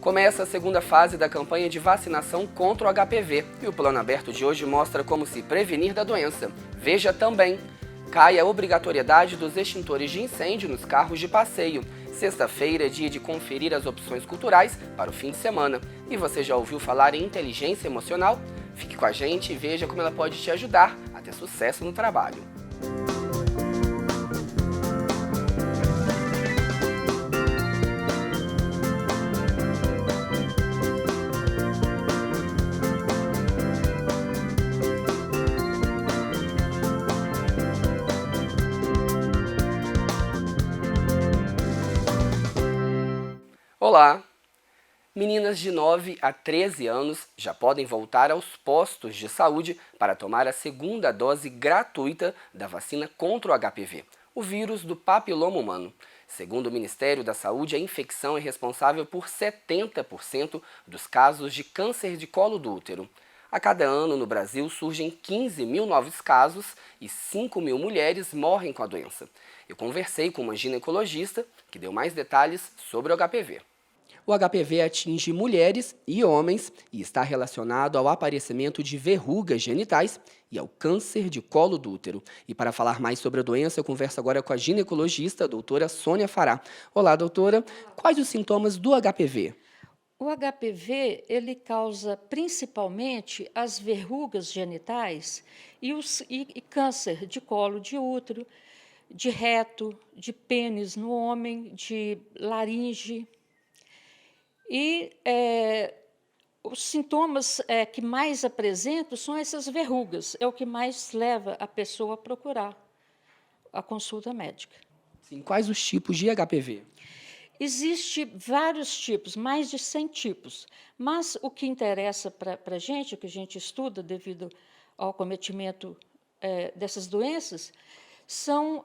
Começa a segunda fase da campanha de vacinação contra o HPV e o plano aberto de hoje mostra como se prevenir da doença. Veja também: cai a obrigatoriedade dos extintores de incêndio nos carros de passeio. Sexta-feira é dia de conferir as opções culturais para o fim de semana. E você já ouviu falar em inteligência emocional? Fique com a gente e veja como ela pode te ajudar a ter sucesso no trabalho. Olá! Meninas de 9 a 13 anos já podem voltar aos postos de saúde para tomar a segunda dose gratuita da vacina contra o HPV, o vírus do papiloma humano. Segundo o Ministério da Saúde, a infecção é responsável por 70% dos casos de câncer de colo do útero. A cada ano, no Brasil, surgem 15 mil novos casos e 5 mil mulheres morrem com a doença. Eu conversei com uma ginecologista que deu mais detalhes sobre o HPV. O HPV atinge mulheres e homens e está relacionado ao aparecimento de verrugas genitais e ao câncer de colo do útero. E para falar mais sobre a doença, eu converso agora com a ginecologista, a doutora Sônia Fará. Olá, doutora. Quais os sintomas do HPV? O HPV, ele causa principalmente as verrugas genitais e câncer de colo de útero, de reto, de pênis no homem, de laringe. E os sintomas que mais apresentam são essas verrugas, é o que mais leva a pessoa a procurar a consulta médica. Sim, quais os tipos de HPV? Existem vários tipos, mais de 100 tipos, mas o que interessa para a gente, o que a gente estuda devido ao cometimento dessas doenças, são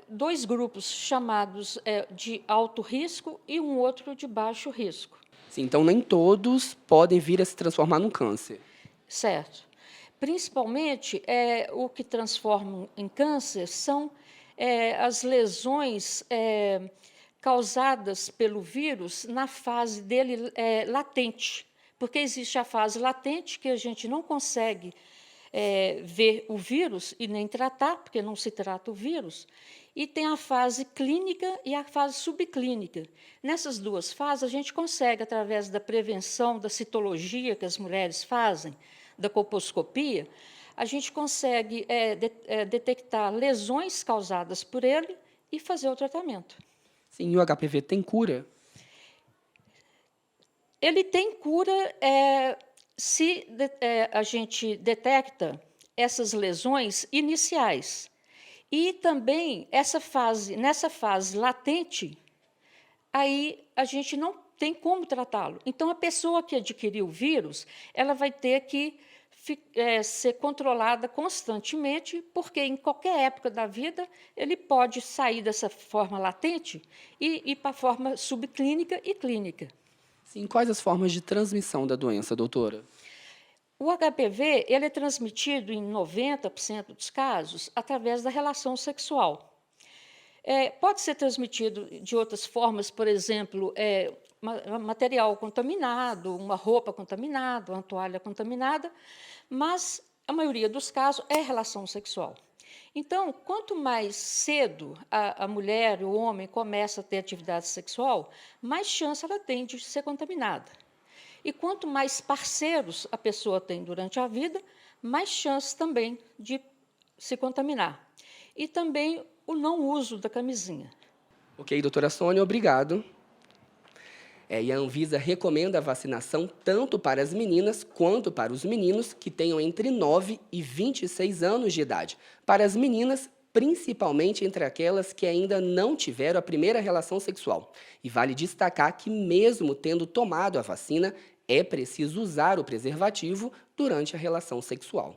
dois grupos chamados de alto risco e um outro de baixo risco. Sim, então nem todos podem vir a se transformar num câncer. Certo. Principalmente, o que transforma em câncer são as lesões causadas pelo vírus na fase dele latente, porque existe a fase latente que a gente não consegue ver o vírus e nem tratar, porque não se trata o vírus, e tem a fase clínica e a fase subclínica. Nessas duas fases, a gente consegue, através da prevenção, da citologia que as mulheres fazem, da colposcopia, a gente consegue detectar lesões causadas por ele e fazer o tratamento. Sim, e o HPV tem cura? Ele tem cura se a gente detecta essas lesões iniciais. E também nessa fase latente, aí a gente não tem como tratá-lo. Então, a pessoa que adquiriu o vírus, ela vai ter que ser controlada constantemente, porque em qualquer época da vida ele pode sair dessa forma latente e ir para a forma subclínica e clínica. Sim, quais as formas de transmissão da doença, doutora? O HPV ele é transmitido em 90% dos casos através da relação sexual. Pode ser transmitido de outras formas, por exemplo, material contaminado, uma roupa contaminada, uma toalha contaminada, mas a maioria dos casos é relação sexual. Então, quanto mais cedo a mulher, o homem, começa a ter atividade sexual, mais chance ela tem de ser contaminada. E quanto mais parceiros a pessoa tem durante a vida, mais chance também de se contaminar. E também o não uso da camisinha. Ok, doutora Sônia, obrigado. E a Anvisa recomenda a vacinação tanto para as meninas quanto para os meninos que tenham entre 9 e 26 anos de idade. Para as meninas, principalmente entre aquelas que ainda não tiveram a primeira relação sexual. E vale destacar que, mesmo tendo tomado a vacina, é preciso usar o preservativo durante a relação sexual.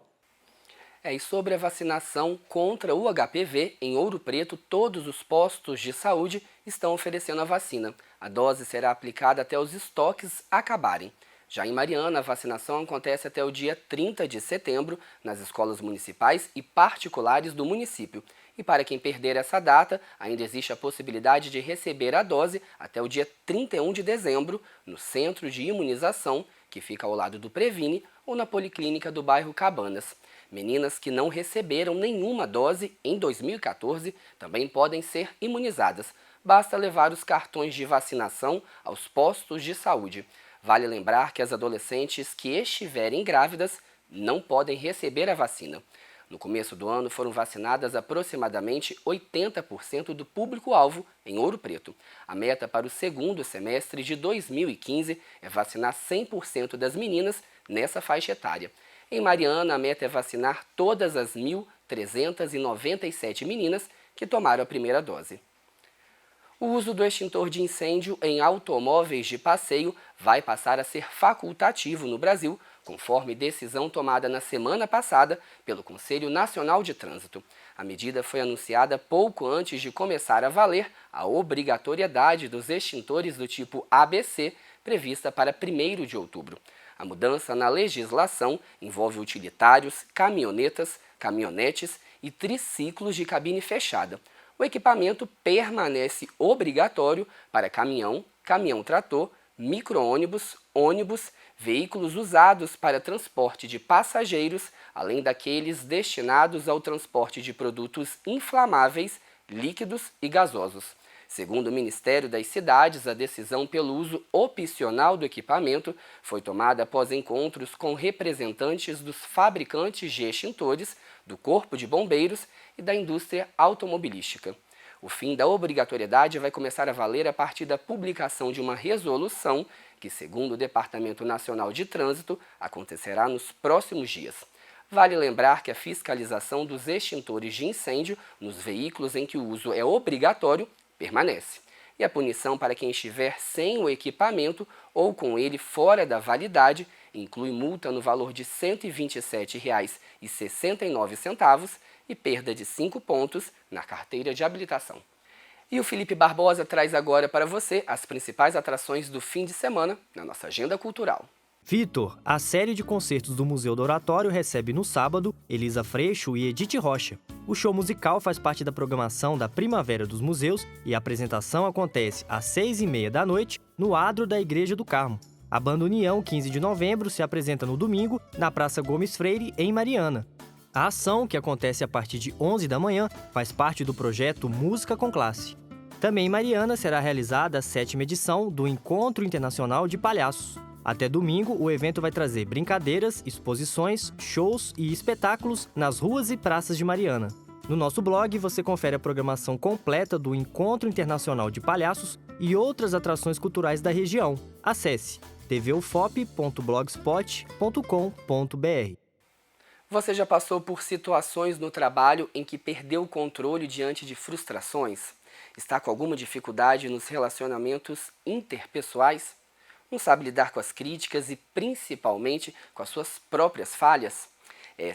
E sobre a vacinação contra o HPV, em Ouro Preto, todos os postos de saúde estão oferecendo a vacina. A dose será aplicada até os estoques acabarem. Já em Mariana, a vacinação acontece até o dia 30 de setembro nas escolas municipais e particulares do município. E para quem perder essa data, ainda existe a possibilidade de receber a dose até o dia 31 de dezembro no Centro de Imunização, que fica ao lado do Previne, ou na Policlínica do bairro Cabanas. Meninas que não receberam nenhuma dose em 2014 também podem ser imunizadas. Basta levar os cartões de vacinação aos postos de saúde. Vale lembrar que as adolescentes que estiverem grávidas não podem receber a vacina. No começo do ano foram vacinadas aproximadamente 80% do público-alvo em Ouro Preto. A meta para o segundo semestre de 2015 é vacinar 100% das meninas nessa faixa etária. Em Mariana, a meta é vacinar todas as 1.397 meninas que tomaram a primeira dose. O uso do extintor de incêndio em automóveis de passeio vai passar a ser facultativo no Brasil, conforme decisão tomada na semana passada pelo Conselho Nacional de Trânsito. A medida foi anunciada pouco antes de começar a valer a obrigatoriedade dos extintores do tipo ABC, prevista para 1º de outubro. A mudança na legislação envolve utilitários, caminhonetas, caminhonetes e triciclos de cabine fechada. O equipamento permanece obrigatório para caminhão, caminhão-trator, micro-ônibus, ônibus, veículos usados para transporte de passageiros, além daqueles destinados ao transporte de produtos inflamáveis, líquidos e gasosos. Segundo o Ministério das Cidades, a decisão pelo uso opcional do equipamento foi tomada após encontros com representantes dos fabricantes de extintores, do Corpo de Bombeiros e da indústria automobilística. O fim da obrigatoriedade vai começar a valer a partir da publicação de uma resolução que, segundo o Departamento Nacional de Trânsito, acontecerá nos próximos dias. Vale lembrar que a fiscalização dos extintores de incêndio nos veículos em que o uso é obrigatório permanece. E a punição para quem estiver sem o equipamento ou com ele fora da validade inclui multa no valor de R$ 127,69 e perda de 5 pontos na carteira de habilitação. E o Felipe Barbosa traz agora para você as principais atrações do fim de semana na nossa agenda cultural. Vitor, a série de concertos do Museu do Oratório recebe no sábado Elisa Freixo e Edith Rocha. O show musical faz parte da programação da Primavera dos Museus e a apresentação acontece às 6h30 da noite no adro da Igreja do Carmo. A Banda União, 15 de novembro, se apresenta no domingo na Praça Gomes Freire, em Mariana. A ação, que acontece a partir de 11 da manhã, faz parte do projeto Música com Classe. Também em Mariana será realizada a 7ª edição do Encontro Internacional de Palhaços. Até domingo, o evento vai trazer brincadeiras, exposições, shows e espetáculos nas ruas e praças de Mariana. No nosso blog, você confere a programação completa do Encontro Internacional de Palhaços e outras atrações culturais da região. Acesse tvufop.blogspot.com.br. Você já passou por situações no trabalho em que perdeu o controle diante de frustrações? Está com alguma dificuldade nos relacionamentos interpessoais? Não sabe lidar com as críticas e, principalmente, com as suas próprias falhas?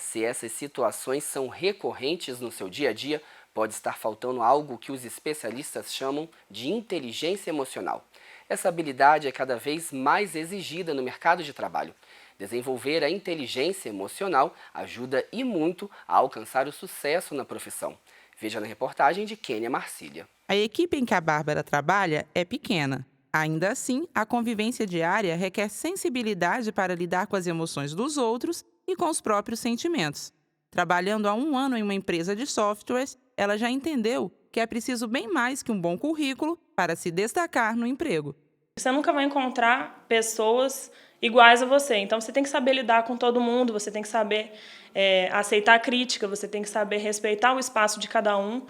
Se essas situações são recorrentes no seu dia a dia, pode estar faltando algo que os especialistas chamam de inteligência emocional. Essa habilidade é cada vez mais exigida no mercado de trabalho. Desenvolver a inteligência emocional ajuda e muito a alcançar o sucesso na profissão. Veja na reportagem de Kênia Marcília. A equipe em que a Bárbara trabalha é pequena. Ainda assim, a convivência diária requer sensibilidade para lidar com as emoções dos outros e com os próprios sentimentos. Trabalhando há 1 ano em uma empresa de softwares, ela já entendeu que é preciso bem mais que um bom currículo para se destacar no emprego. Você nunca vai encontrar pessoas iguais a você. Então, você tem que saber lidar com todo mundo, você tem que saber aceitar a crítica, você tem que saber respeitar o espaço de cada um.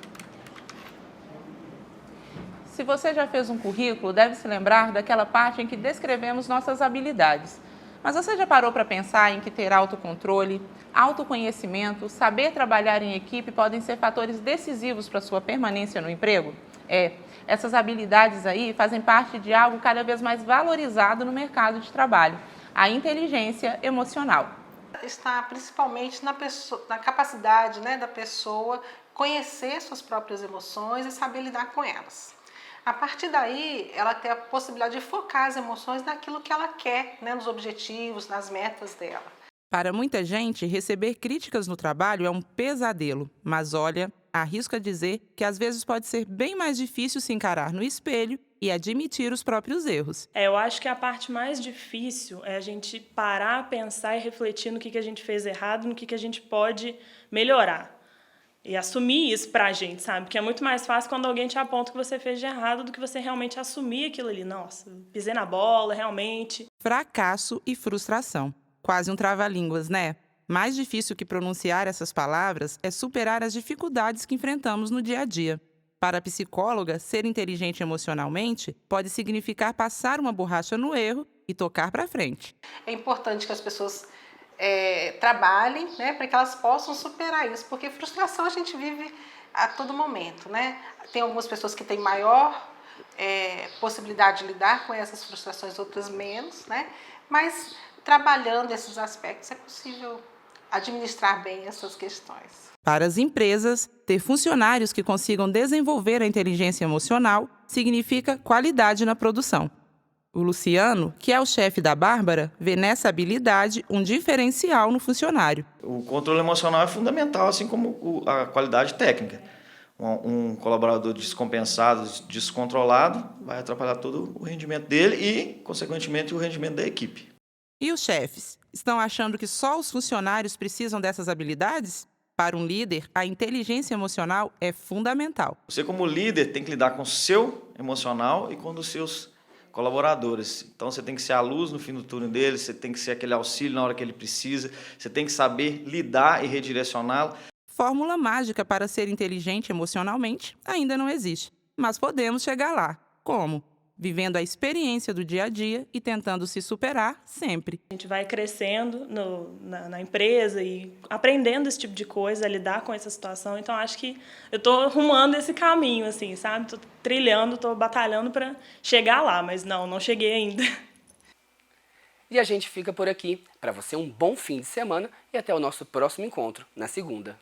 Se você já fez um currículo, deve se lembrar daquela parte em que descrevemos nossas habilidades. Mas você já parou para pensar em que ter autocontrole, autoconhecimento, saber trabalhar em equipe podem ser fatores decisivos para a sua permanência no emprego? Essas habilidades aí fazem parte de algo cada vez mais valorizado no mercado de trabalho, a inteligência emocional. Está principalmente na capacidade, da pessoa conhecer suas próprias emoções e saber lidar com elas. A partir daí, ela tem a possibilidade de focar as emoções naquilo que ela quer, nos objetivos, nas metas dela. Para muita gente, receber críticas no trabalho é um pesadelo, mas olha, arrisco a dizer que às vezes pode ser bem mais difícil se encarar no espelho e admitir os próprios erros. Eu acho que a parte mais difícil é a gente parar, pensar e refletir no que a gente fez errado, no que a gente pode melhorar. E assumir isso pra gente, sabe? Porque é muito mais fácil quando alguém te aponta o que você fez de errado do que você realmente assumir aquilo ali. Nossa, pisei na bola, realmente. Fracasso e frustração. Quase um trava-línguas, né? Mais difícil que pronunciar essas palavras é superar as dificuldades que enfrentamos no dia a dia. Para a psicóloga, ser inteligente emocionalmente pode significar passar uma borracha no erro e tocar para frente. É importante que as pessoas trabalhem, né, para que elas possam superar isso, porque frustração a gente vive a todo momento, né? Tem algumas pessoas que têm maior possibilidade de lidar com essas frustrações, outras menos, né? Mas trabalhando esses aspectos é possível administrar bem essas questões. Para as empresas, ter funcionários que consigam desenvolver a inteligência emocional significa qualidade na produção. O Luciano, que é o chefe da Bárbara, vê nessa habilidade um diferencial no funcionário. O controle emocional é fundamental, assim como a qualidade técnica. Um colaborador descompensado, descontrolado, vai atrapalhar todo o rendimento dele e, consequentemente, o rendimento da equipe. E os chefes? Estão achando que só os funcionários precisam dessas habilidades? Para um líder, a inteligência emocional é fundamental. Você, como líder, tem que lidar com o seu emocional e com o dos seus colaboradores. Então, você tem que ser a luz no fim do túnel dele, você tem que ser aquele auxílio na hora que ele precisa, você tem que saber lidar e redirecioná-lo. Fórmula mágica para ser inteligente emocionalmente ainda não existe, mas podemos chegar lá. Como? Vivendo a experiência do dia a dia e tentando se superar sempre. A gente vai crescendo na empresa e aprendendo esse tipo de coisa, a lidar com essa situação. Então, acho que eu estou arrumando esse caminho, assim, sabe? Estou trilhando, estou batalhando para chegar lá, mas não cheguei ainda. E a gente fica por aqui. Para você, um bom fim de semana e até o nosso próximo encontro, na segunda.